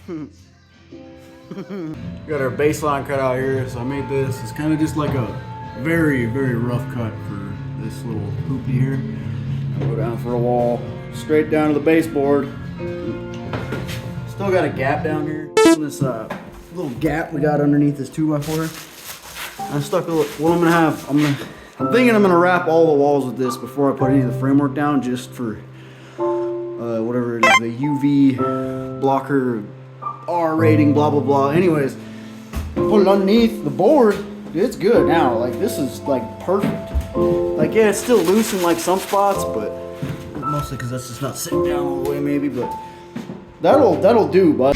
Got our baseline cut out here, so I made this. It's kind of just like a very, very rough cut for this little hoopty here. I'll go down for a wall, straight down to the baseboard. Still got a gap down here. This little gap we got underneath this 2x4. I stuck a little, what I'm gonna have, I'm thinking I'm gonna wrap all the walls with this before I put any of the framework down, just for whatever it is, the UV blocker, R rating, blah blah blah. Anyways, put it underneath the board. It's good now. Like, this is like perfect. Like, yeah, it's still loose in like some spots, but mostly because that's just not sitting down all the way, maybe. But that'll do, bud.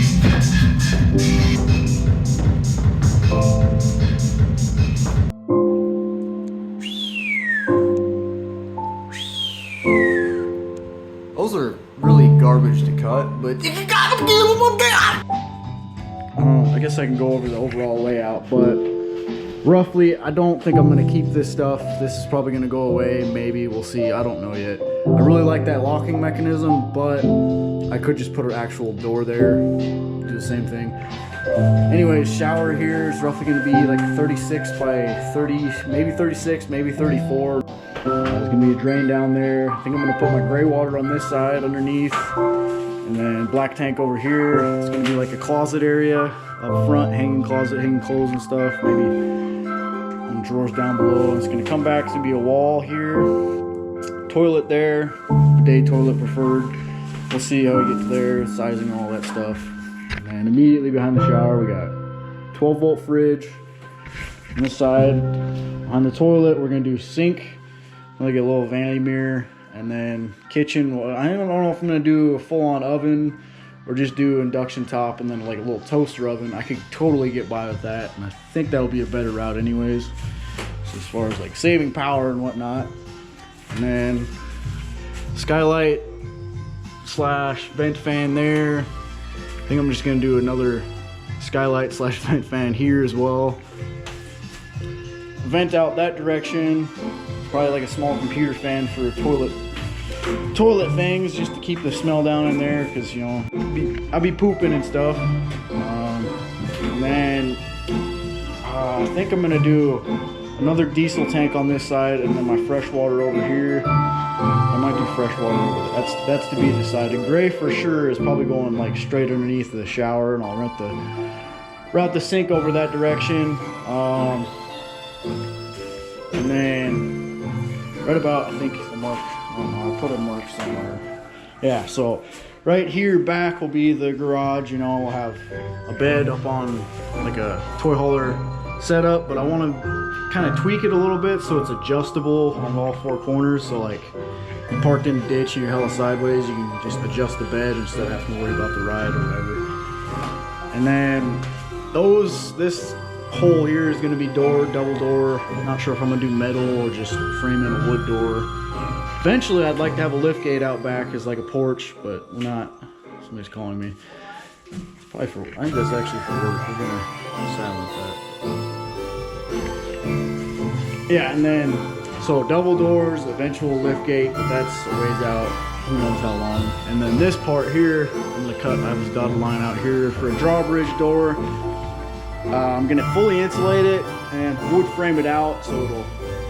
Those are really garbage to cut, but I guess I can go over the overall layout, but roughly, I don't think I'm gonna keep this stuff. This is probably gonna go away, maybe, we'll see, I don't know yet. I really like that locking mechanism, but I could just put an actual door there, do the same thing. Anyways, shower here is roughly gonna be like 36 by 30, maybe 36, maybe 34. There's gonna be a drain down there. I think I'm gonna put my gray water on this side underneath. And then black tank over here. It's gonna be like a closet area up front, hanging closet, hanging clothes and stuff. Maybe and drawers down below. It's gonna come back to be a wall here. Toilet there, bidet toilet preferred. We'll see how we get to there, sizing and all that stuff. And then immediately behind the shower, we got 12-volt fridge. On this side, on the toilet, we're gonna do sink. Like a little vanity mirror, and then kitchen. Well, I don't know if I'm gonna do a full-on oven or just do induction top and then like a little toaster oven. I could totally get by with that, and I think that'll be a better route anyways. So as far as like saving power and whatnot. And then skylight slash vent fan there. I think I'm just gonna do another skylight slash vent fan here as well. Vent out that direction. Probably like a small computer fan for toilet things, just to keep the smell down in there, because, you know, I'll be pooping and stuff. And then I think I'm gonna do another diesel tank on this side, and then my fresh water over here. I might do fresh water over there. That's to be decided. Gray for sure is probably going like straight underneath the shower, and I'll route the sink over that direction. And then right about, I think the mark, I don't know, I'll put a mark somewhere. Yeah, so right here back will be the garage. You know, we'll have a bed up on like a toy hauler setup, but I want to kind of tweak it a little bit so it's adjustable on all four corners. So like, you parked in the ditch and you're hella sideways, you can just adjust the bed instead of having to worry about the ride or whatever. And then this hole here is going to be double door. I'm not sure if I'm going to do metal or just frame in a wood door. Eventually I'd like to have a lift gate out back as like a porch, but we're not. Somebody's calling me. Probably for, I think that's actually for work. We're going to silence that. Yeah, and then, so double doors, eventual lift gate, but that's a ways out. Who knows how long. And then this part here, I'm going to cut, I have this dotted line out here for a drawbridge door. I'm gonna fully insulate it and wood frame it out, so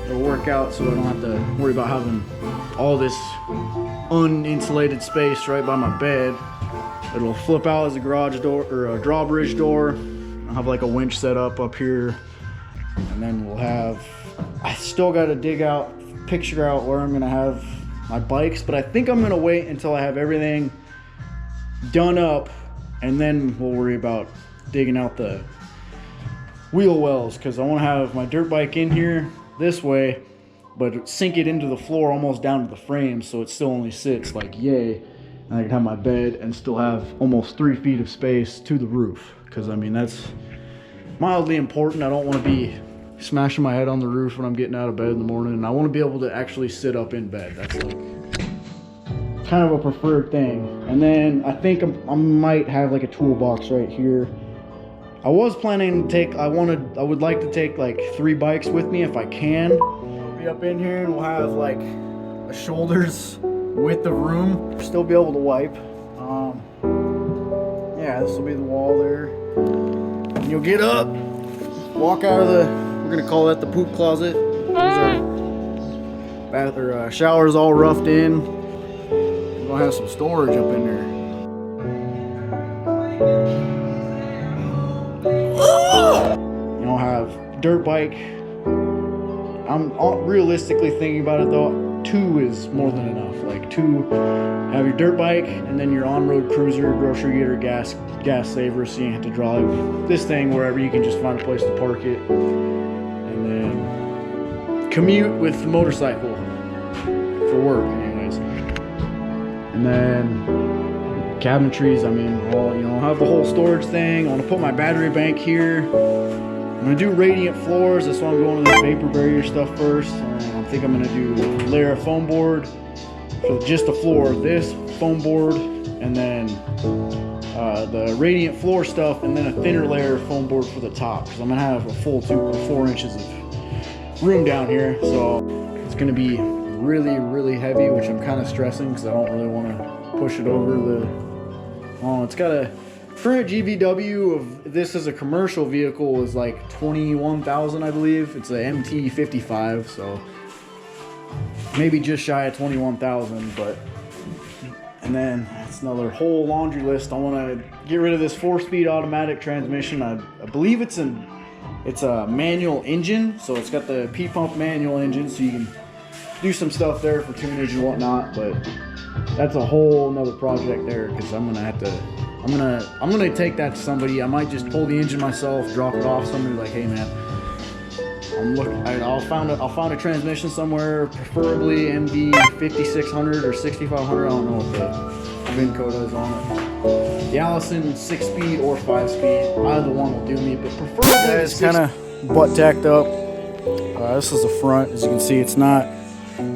it'll work out, so I don't have to worry about having all this uninsulated space right by my bed. It'll flip out as a garage door or a drawbridge door. I'll have like a winch set up here, and then we'll have, I still got to picture out where I'm gonna have my bikes, but I think I'm gonna wait until I have everything done up, and then we'll worry about digging out the wheel wells, because I want to have my dirt bike in here this way, but sink it into the floor almost down to the frame, so it still only sits like yay, and I can have my bed and still have almost 3 feet of space to the roof, because I mean that's mildly important. I don't want to be smashing my head on the roof when I'm getting out of bed in the morning, and I want to be able to actually sit up in bed. That's like kind of a preferred thing. And then I think I might have like a toolbox right here. I was planning to take, I would like to take like 3 bikes with me if I can. We'll be up in here and we'll have like a shoulders width of room, still be able to wipe. yeah, this will be the wall there. And you'll get up, walk out of the, we're gonna call that the poop closet. There's our bath or shower's all roughed in. We're gonna have some storage up in there. You'll have dirt bike. I'm realistically thinking about it though, 2 is more than enough. Like 2, have your dirt bike and then your on-road cruiser, grocery getter, gas saver, so you don't have to drive this thing wherever. You can just find a place to park it, and then commute with the motorcycle for work, anyways. And then cabinetries. I mean, well, you know, I'll have the whole storage thing. I want to put my battery bank here. I'm gonna do radiant floors. That's why I'm going to the vapor barrier stuff first. I think I'm gonna do a layer of foam board for just the floor, this foam board, and then the radiant floor stuff, and then a thinner layer of foam board for the top, because I'm gonna have a full 4 inches of room down here. So it's gonna be really, really heavy, which I'm kind of stressing because I don't really want to push it over the. Oh, it's got a current GVW of this as a commercial vehicle is like 21,000, I believe. It's a MT55, so maybe just shy of 21,000. But and then that's another whole laundry list. I want to get rid of this 4-speed automatic transmission. I believe it's a manual engine, so it's got the P-pump manual engine, so you can do some stuff there for tunage and whatnot. But that's a whole nother project there, because I'm gonna take that to somebody. I might just pull the engine myself, drop it off somebody, like, hey man, I'll find a transmission somewhere, preferably MV 5600 or 6500. I don't know what the VIN code is on it. The Allison 6-speed or 5-speed, either one will do me, but preferably it's kind of butt tacked up. This is the front. As you can see, it's not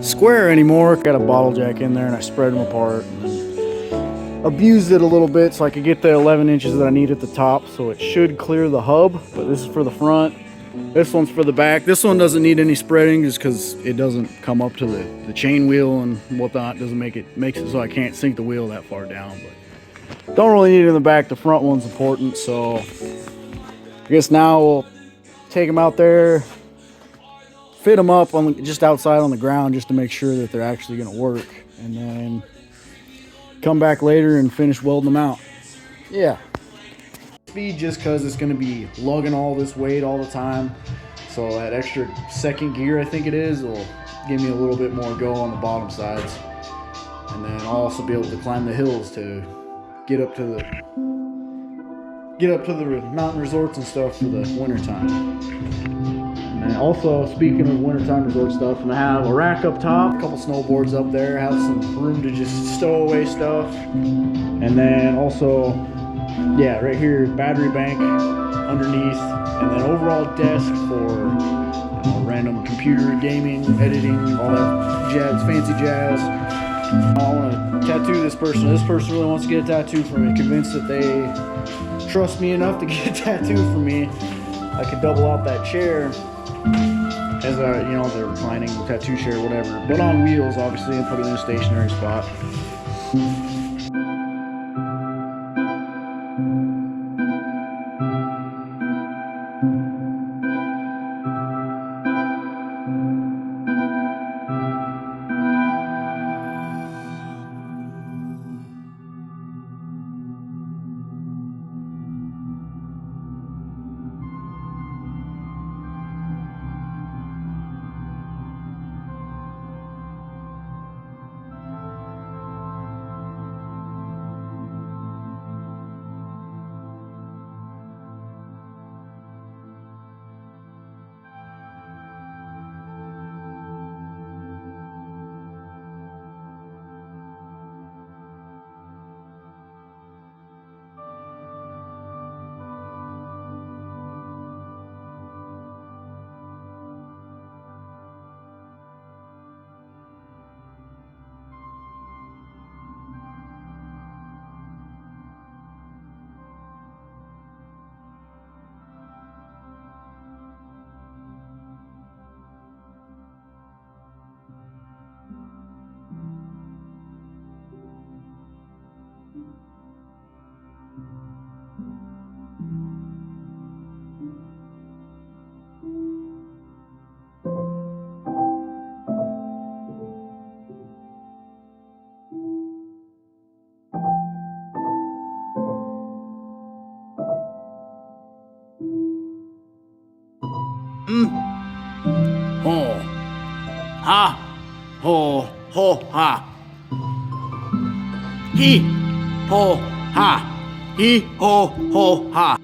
square anymore. Got a bottle jack in there, and I spread them apart and then abused it a little bit so I could get the 11 inches that I need at the top, so it should clear the hub. But this is for the front, this one's for the back. This one doesn't need any spreading just because it doesn't come up to the chain wheel and whatnot. Doesn't makes it so I can't sink the wheel that far down, but don't really need it in the back. The front one's important. So I guess now we'll take them out there, fit them up on just outside on the ground, just to make sure that they're actually going to work, and then come back later and finish welding them out. Yeah. Speed, just because it's going to be lugging all this weight all the time. So that extra second gear, I think it is, will give me a little bit more go on the bottom sides. And then I'll also be able to climb the hills to get up to the mountain resorts and stuff for the winter time. And also, speaking of wintertime resort stuff, I'm gonna have a rack up top, a couple snowboards up there, have some room to just stow away stuff. And then also, yeah, right here, battery bank underneath, and then overall desk for random computer gaming, editing, all that jazz, fancy jazz. I want to tattoo this person. This person really wants to get a tattoo from me. Convinced that they trust me enough to get a tattoo from me. I could double out that chair as a, you know, the reclining tattoo chair, whatever, but on wheels, obviously, and put it in a stationary spot. Ho. Ha. Ho. Ho. Ha. He. Ho. Ha. He. Ho. Ho. Ha.